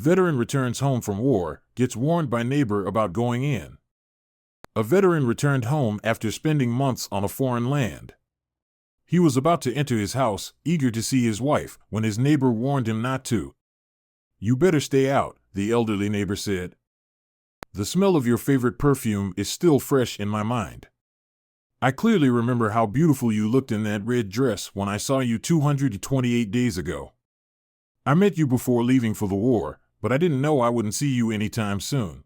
Veteran returns home from war, gets warned by neighbor about going in. A veteran returned home after spending months on a foreign land. He was about to enter his house, eager to see his wife, when his neighbor warned him not to. "You better stay out," the elderly neighbor said. "The smell of your favorite perfume is still fresh in my mind. I clearly remember how beautiful you looked in that red dress when I saw you 228 days ago. I met you before leaving for the war, but I didn't know I wouldn't see you anytime soon.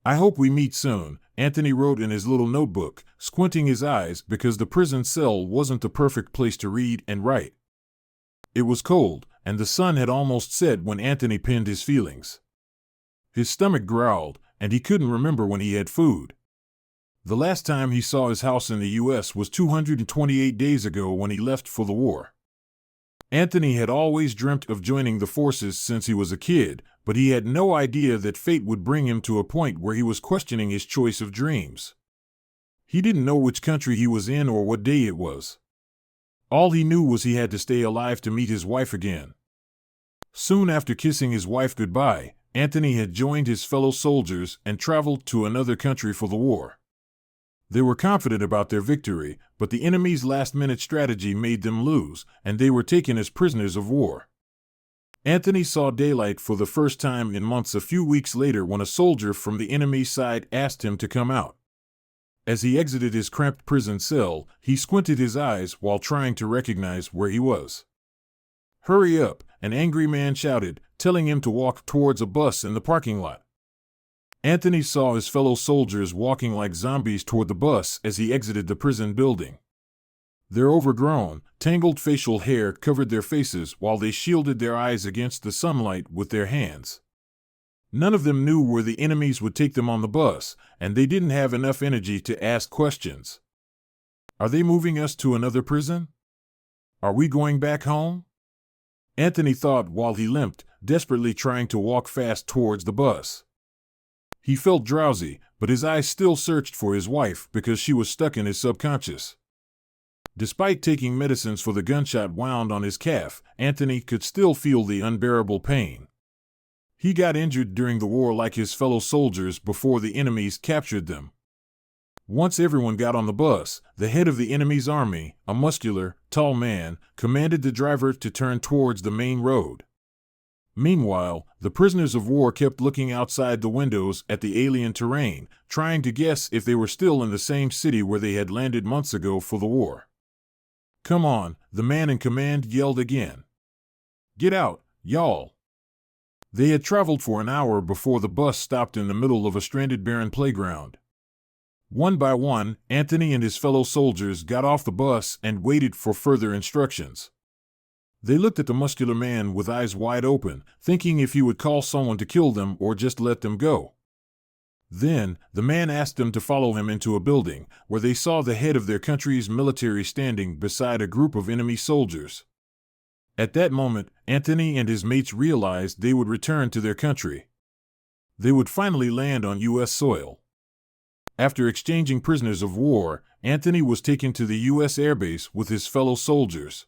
I hope we meet soon," Anthony wrote in his little notebook, squinting his eyes because the prison cell wasn't the perfect place to read and write. It was cold, and the sun had almost set when Anthony penned his feelings. His stomach growled, and he couldn't remember when he had food. The last time he saw his house in the U.S. was 228 days ago when he left for the war. Anthony had always dreamt of joining the forces since he was a kid, but he had no idea that fate would bring him to a point where he was questioning his choice of dreams. He didn't know which country he was in or what day it was. All he knew was he had to stay alive to meet his wife again. Soon after kissing his wife goodbye, Anthony had joined his fellow soldiers and traveled to another country for the war. They were confident about their victory, but the enemy's last-minute strategy made them lose, and they were taken as prisoners of war. Anthony saw daylight for the first time in months a few weeks later when a soldier from the enemy's side asked him to come out. As he exited his cramped prison cell, he squinted his eyes while trying to recognize where he was. "Hurry up," an angry man shouted, telling him to walk towards a bus in the parking lot. Anthony saw his fellow soldiers walking like zombies toward the bus as he exited the prison building. Their overgrown, tangled facial hair covered their faces while they shielded their eyes against the sunlight with their hands. None of them knew where the enemies would take them on the bus, and they didn't have enough energy to ask questions. "Are they moving us to another prison? Are we going back home?" Anthony thought while he limped, desperately trying to walk fast towards the bus. He felt drowsy, but his eyes still searched for his wife because she was stuck in his subconscious. Despite taking medicines for the gunshot wound on his calf, Anthony could still feel the unbearable pain. He got injured during the war like his fellow soldiers before the enemies captured them. Once everyone got on the bus, the head of the enemy's army, a muscular, tall man, commanded the driver to turn towards the main road. Meanwhile, the prisoners of war kept looking outside the windows at the alien terrain, trying to guess if they were still in the same city where they had landed months ago for the war. "Come on," the man in command yelled again. "Get out, y'all." They had traveled for an hour before the bus stopped in the middle of a stranded barren playground. One by one, Anthony and his fellow soldiers got off the bus and waited for further instructions. They looked at the muscular man with eyes wide open, thinking if he would call someone to kill them or just let them go. Then, the man asked them to follow him into a building, where they saw the head of their country's military standing beside a group of enemy soldiers. At that moment, Anthony and his mates realized they would return to their country. They would finally land on U.S. soil. After exchanging prisoners of war, Anthony was taken to the U.S. airbase with his fellow soldiers.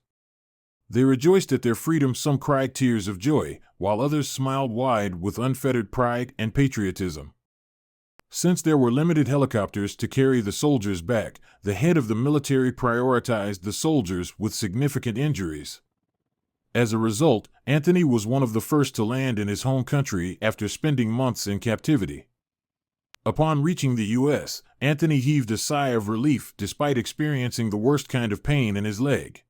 They rejoiced at their freedom. Some cried tears of joy, while others smiled wide with unfettered pride and patriotism. Since there were limited helicopters to carry the soldiers back, the head of the military prioritized the soldiers with significant injuries. As a result, Anthony was one of the first to land in his home country after spending months in captivity. Upon reaching the U.S., Anthony heaved a sigh of relief despite experiencing the worst kind of pain in his leg.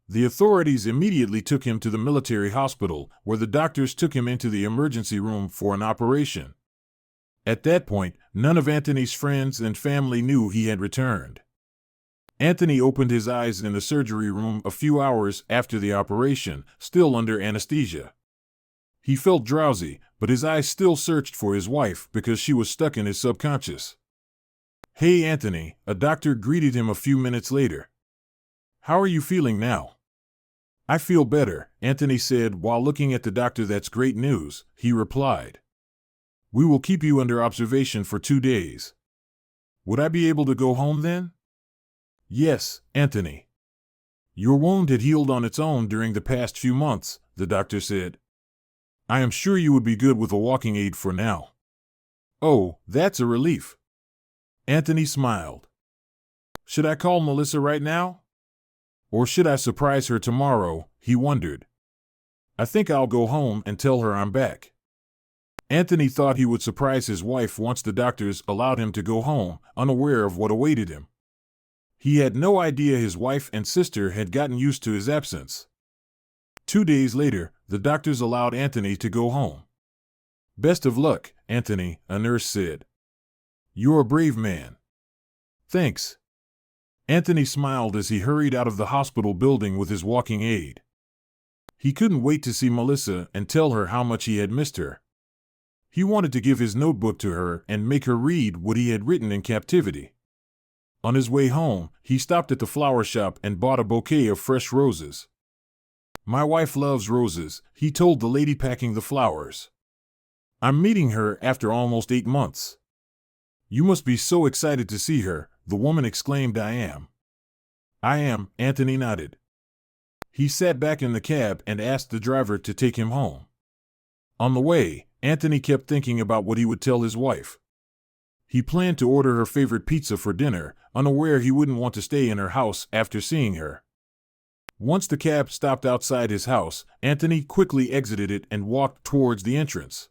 The authorities immediately took him to the military hospital, where the doctors took him into the emergency room for an operation. At that point, none of Anthony's friends and family knew he had returned. Anthony opened his eyes in the surgery room a few hours after the operation, still under anesthesia. He felt drowsy, but his eyes still searched for his wife because she was stuck in his subconscious. "Hey, Anthony," a doctor greeted him a few minutes later. "How are you feeling now?" "I feel better," Anthony said while looking at the doctor. "That's great news," he replied. "We will keep you under observation for 2 days. Would I be able to go home then?" "Yes, Anthony. Your wound had healed on its own during the past few months," the doctor said. I am sure you would be good with a walking aid for now. Oh, that's a relief. Anthony smiled. Should I call Melissa right now? Or should I surprise her tomorrow? He wondered. I think I'll go home and tell her I'm back. Anthony thought he would surprise his wife once the doctors allowed him to go home, unaware of what awaited him. He had no idea his wife and sister had gotten used to his absence. 2 days later, the doctors allowed Anthony to go home. Best of luck, Anthony, a nurse said. You're a brave man. Thanks. Anthony smiled as he hurried out of the hospital building with his walking aid. He couldn't wait to see Melissa and tell her how much he had missed her. He wanted to give his notebook to her and make her read what he had written in captivity. On his way home, he stopped at the flower shop and bought a bouquet of fresh roses. My wife loves roses, he told the lady packing the flowers. I'm meeting her after almost 8 months. You must be so excited to see her, the woman exclaimed. I am. I am, Anthony nodded. He sat back in the cab and asked the driver to take him home. On the way, Anthony kept thinking about what he would tell his wife. He planned to order her favorite pizza for dinner, unaware he wouldn't want to stay in her house after seeing her. Once the cab stopped outside his house, Anthony quickly exited it and walked towards the entrance.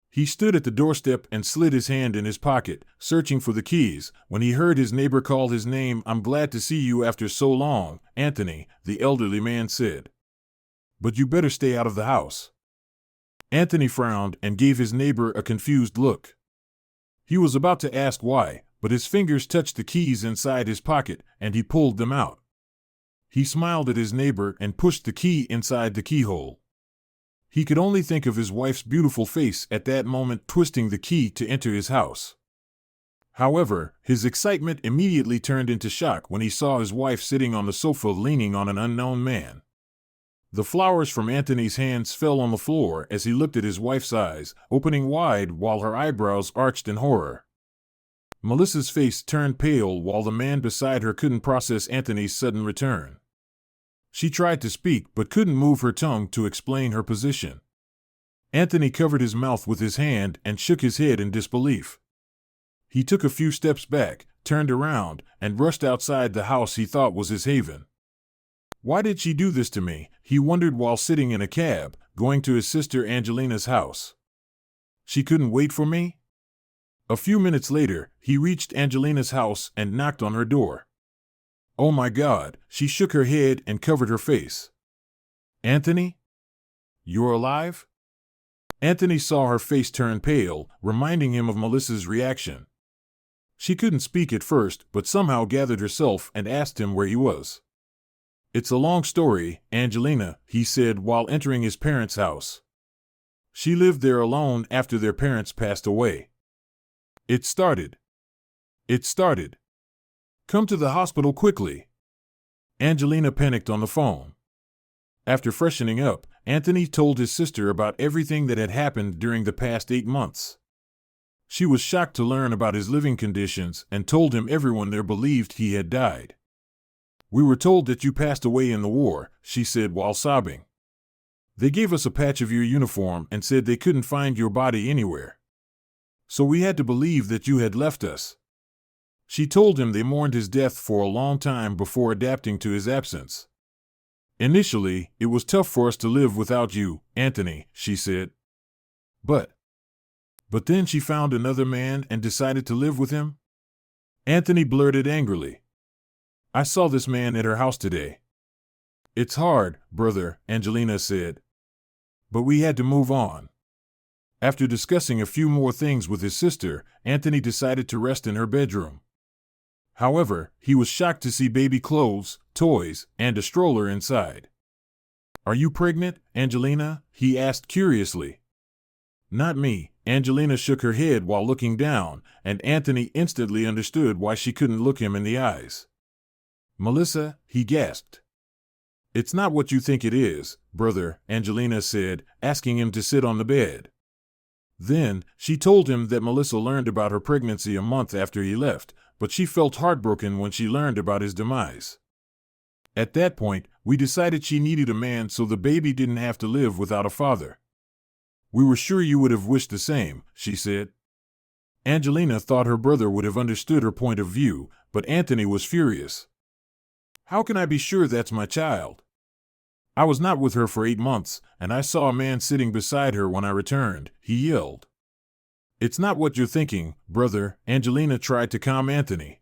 He stood at the doorstep and slid his hand in his pocket, searching for the keys, when he heard his neighbor call his name. I'm glad to see you after so long, Anthony, the elderly man said. But you better stay out of the house. Anthony frowned and gave his neighbor a confused look. He was about to ask why, but his fingers touched the keys inside his pocket, and he pulled them out. He smiled at his neighbor and pushed the key inside the keyhole. He could only think of his wife's beautiful face at that moment, twisting the key to enter his house. However, his excitement immediately turned into shock when he saw his wife sitting on the sofa leaning on an unknown man. The flowers from Anthony's hands fell on the floor as he looked at his wife's eyes, opening wide while her eyebrows arched in horror. Melissa's face turned pale while the man beside her couldn't process Anthony's sudden return. She tried to speak but couldn't move her tongue to explain her position. Anthony covered his mouth with his hand and shook his head in disbelief. He took a few steps back, turned around, and rushed outside the house he thought was his haven. Why did she do this to me? He wondered while sitting in a cab, going to his sister Angelina's house. She couldn't wait for me? A few minutes later, he reached Angelina's house and knocked on her door. Oh my God, she shook her head and covered her face. Anthony? You're alive? Anthony saw her face turn pale, reminding him of Melissa's reaction. She couldn't speak at first, but somehow gathered herself and asked him where he was. It's a long story, Angelina, he said while entering his parents' house. She lived there alone after their parents passed away. It started. Come to the hospital quickly. Angelina panicked on the phone. After freshening up, Anthony told his sister about everything that had happened during the past 8 months. She was shocked to learn about his living conditions and told him everyone there believed he had died. We were told that you passed away in the war, she said while sobbing. They gave us a patch of your uniform and said they couldn't find your body anywhere. So we had to believe that you had left us. She told him they mourned his death for a long time before adapting to his absence. Initially, it was tough for us to live without you, Anthony, she said. But then she found another man and decided to live with him? Anthony blurted angrily. I saw this man at her house today. It's hard, brother, Angelina said. But we had to move on. After discussing a few more things with his sister, Anthony decided to rest in her bedroom. However, he was shocked to see baby clothes, toys, and a stroller inside. Are you pregnant, Angelina? He asked curiously. Not me, Angelina shook her head while looking down, and Anthony instantly understood why she couldn't look him in the eyes. Melissa, he gasped. It's not what you think it is, brother, Angelina said, asking him to sit on the bed. Then, she told him that Melissa learned about her pregnancy a month after he left, but she felt heartbroken when she learned about his demise. At that point, we decided she needed a man so the baby didn't have to live without a father. We were sure you would have wished the same, she said. Angelina thought her brother would have understood her point of view, but Anthony was furious. How can I be sure that's my child? I was not with her for 8 months, and I saw a man sitting beside her when I returned, he yelled. It's not what you're thinking, brother, Angelina tried to calm Anthony.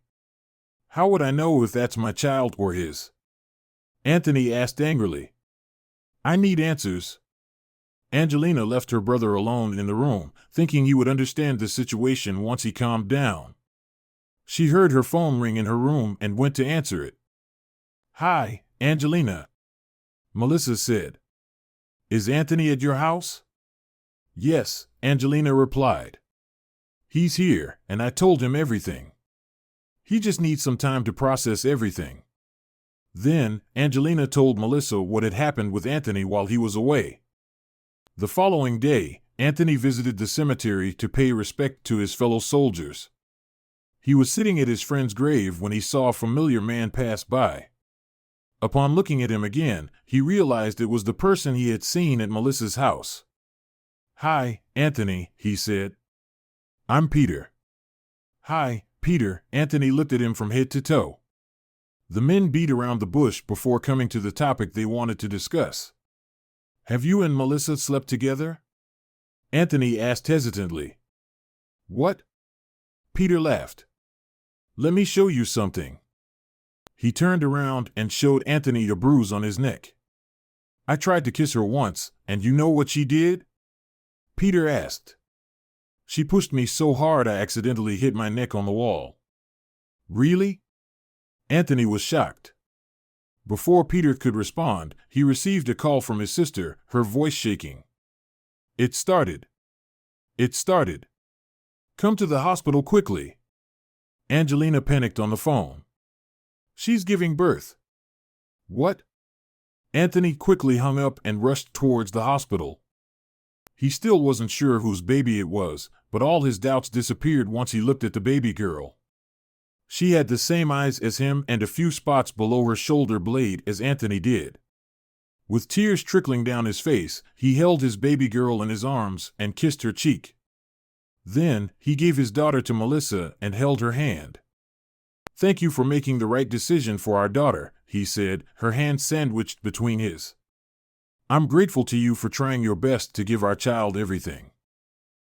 How would I know if that's my child or his? Anthony asked angrily. I need answers. Angelina left her brother alone in the room, thinking he would understand the situation once he calmed down. She heard her phone ring in her room and went to answer it. Hi, Angelina, Melissa said. Is Anthony at your house? Yes, Angelina replied. He's here, and I told him everything. He just needs some time to process everything. Then, Angelina told Melissa what had happened with Anthony while he was away. The following day, Anthony visited the cemetery to pay respect to his fellow soldiers. He was sitting at his friend's grave when he saw a familiar man pass by. Upon looking at him again, he realized it was the person he had seen at Melissa's house. Hi, Anthony, he said. I'm Peter. Hi, Peter, Anthony looked at him from head to toe. The men beat around the bush before coming to the topic they wanted to discuss. Have you and Melissa slept together? Anthony asked hesitantly. What? Peter laughed. Let me show you something. He turned around and showed Anthony a bruise on his neck. I tried to kiss her once, and you know what she did? Peter asked. She pushed me so hard I accidentally hit my neck on the wall. Really? Anthony was shocked. Before Peter could respond, he received a call from his sister, her voice shaking. It started. Come to the hospital quickly. Angelina panicked on the phone. She's giving birth. What? Anthony quickly hung up and rushed towards the hospital. He still wasn't sure whose baby it was, but all his doubts disappeared once he looked at the baby girl. She had the same eyes as him and a few spots below her shoulder blade as Anthony did. With tears trickling down his face, he held his baby girl in his arms and kissed her cheek. Then, he gave his daughter to Melissa and held her hand. Thank you for making the right decision for our daughter, he said, her hand sandwiched between his. I'm grateful to you for trying your best to give our child everything.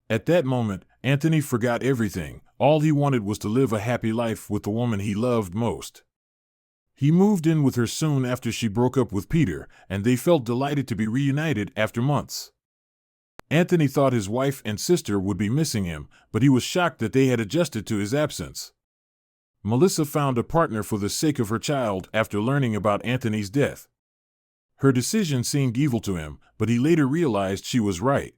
At that moment, Anthony forgot everything. All he wanted was to live a happy life with the woman he loved most. He moved in with her soon after she broke up with Peter, and they felt delighted to be reunited after months. Anthony thought his wife and sister would be missing him, but he was shocked that they had adjusted to his absence. Melissa found a partner for the sake of her child after learning about Anthony's death. Her decision seemed evil to him, but he later realized she was right.